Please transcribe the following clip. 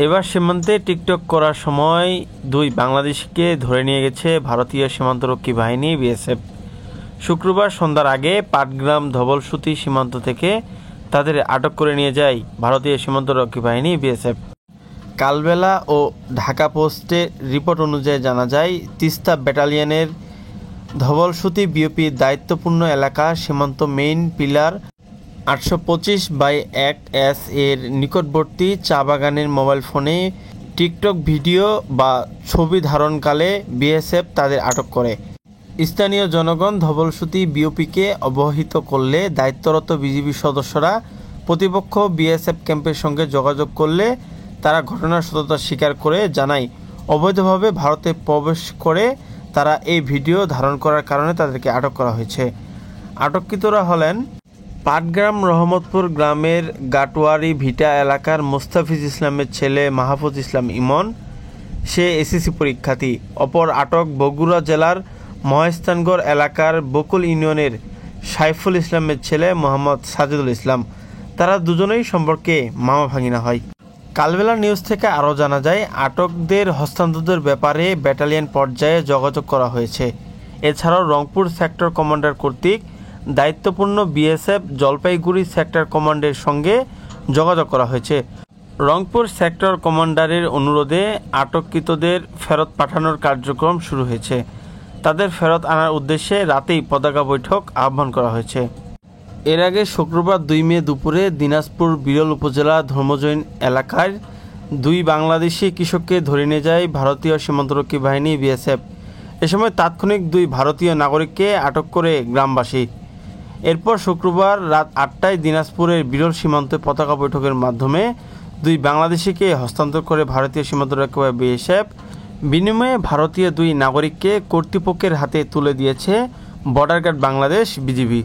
এবার সীমান্তে টিকটক করার সময় দুই বাংলাদেশিকে ধরে নিয়ে গেছে ভারতীয় সীমান্তরক্ষী বাহিনী বিএসএফ। শুক্রবার সন্ধ্যার আগে পাটগ্রাম ধবলসুতি সীমান্ত থেকে তাদের আটক করে নিয়ে যায় ভারতীয় সীমান্তরক্ষী বাহিনী বিএসএফ। কালবেলা ও ঢাকা পোস্টের রিপোর্ট অনুযায়ী জানা যায়, তিস্তা ব্যাটালিয়নের ধবলসুতি-বিওপির দায়িত্বপূর্ণ এলাকা সীমান্ত মেইন পিলার 825/1S এর নিকটবর্তী চা বাগানের মোবাইল ফোনে টিকটক ভিডিও বা ছবি ধারণকালে বিএসএফ তাদের আটক করে। স্থানীয় জনগণ ধবলসুতি বিওপিকে অবহিত করলে দায়িত্বরত বিজিবি সদস্যরা প্রতিপক্ষ বিএসএফ ক্যাম্পের সঙ্গে যোগাযোগ করলে তারা ঘটনার সত্যতা স্বীকার করে জানায়, অবৈধভাবে ভারতে প্রবেশ করে তারা এই ভিডিও ধারণ করার কারণে তাদেরকে আটক করা হয়েছে। আটককৃতরা হলেন পাটগ্রাম রহমতপুর গ্রামের গাটোয়ারি ভিটা এলাকার মোস্তাফিজ ইসলামের ছেলে মাহফুজ ইসলাম ইমন, সে এসএসসি পরীক্ষার্থী। অপর আটক বগুড়া জেলার মহেস্থানগড় এলাকার বকুল ইউনিয়নের সাইফুল ইসলামের ছেলে মোহাম্মদ সাজিদুল ইসলাম। তারা দুজনেই সম্পর্কে মামা ভাগিনা হয়। কালবেলা নিউজ থেকে আরও জানা যায়, আটকদের হস্তান্তরের ব্যাপারে ব্যাটালিয়ন পর্যায়ে যোগাযোগ করা হয়েছে। এছাড়াও রংপুর সেক্টর কমান্ডার কর্তৃক দায়িত্বপূর্ণ বিএসএফ জলপাইগুড়ি সেক্টর কমান্ডের সঙ্গে যোগাযোগ করা হয়েছে। রংপুর সেক্টর কমান্ডারের অনুরোধে আটককৃতদের ফেরত পাঠানোর কার্যক্রম শুরু হয়েছে। তাদের ফেরত আনার উদ্দেশ্যে রাতেই পতাকা বৈঠক আহ্বান করা হয়েছে। এর আগে শুক্রবার 2 মে দুপুরে দিনাজপুর বিরল উপজেলা ধর্মজৈন এলাকার দুই বাংলাদেশি কৃষককে ধরে নিয়ে যায় ভারতীয় সীমান্তরক্ষী বাহিনী বিএসএফ। এ সময় তাৎক্ষণিক দুই ভারতীয় নাগরিককে আটক করে গ্রামবাসী। এরপর শুক্রবার রাত 8টায় দিনাজপুরের বিরল সীমান্তে পতাকা বৈঠকের মাধ্যমে দুই বাংলাদেশিকে হস্তান্তর করে ভারতীয় সীমান্তরক্ষী বাহিনী বিএসএফ। বিনিময়ে ভারতীয় দুই নাগরিককে কর্তৃপক্ষের হাতে তুলে দিয়েছে বর্ডার গার্ড বাংলাদেশ বিজিবি।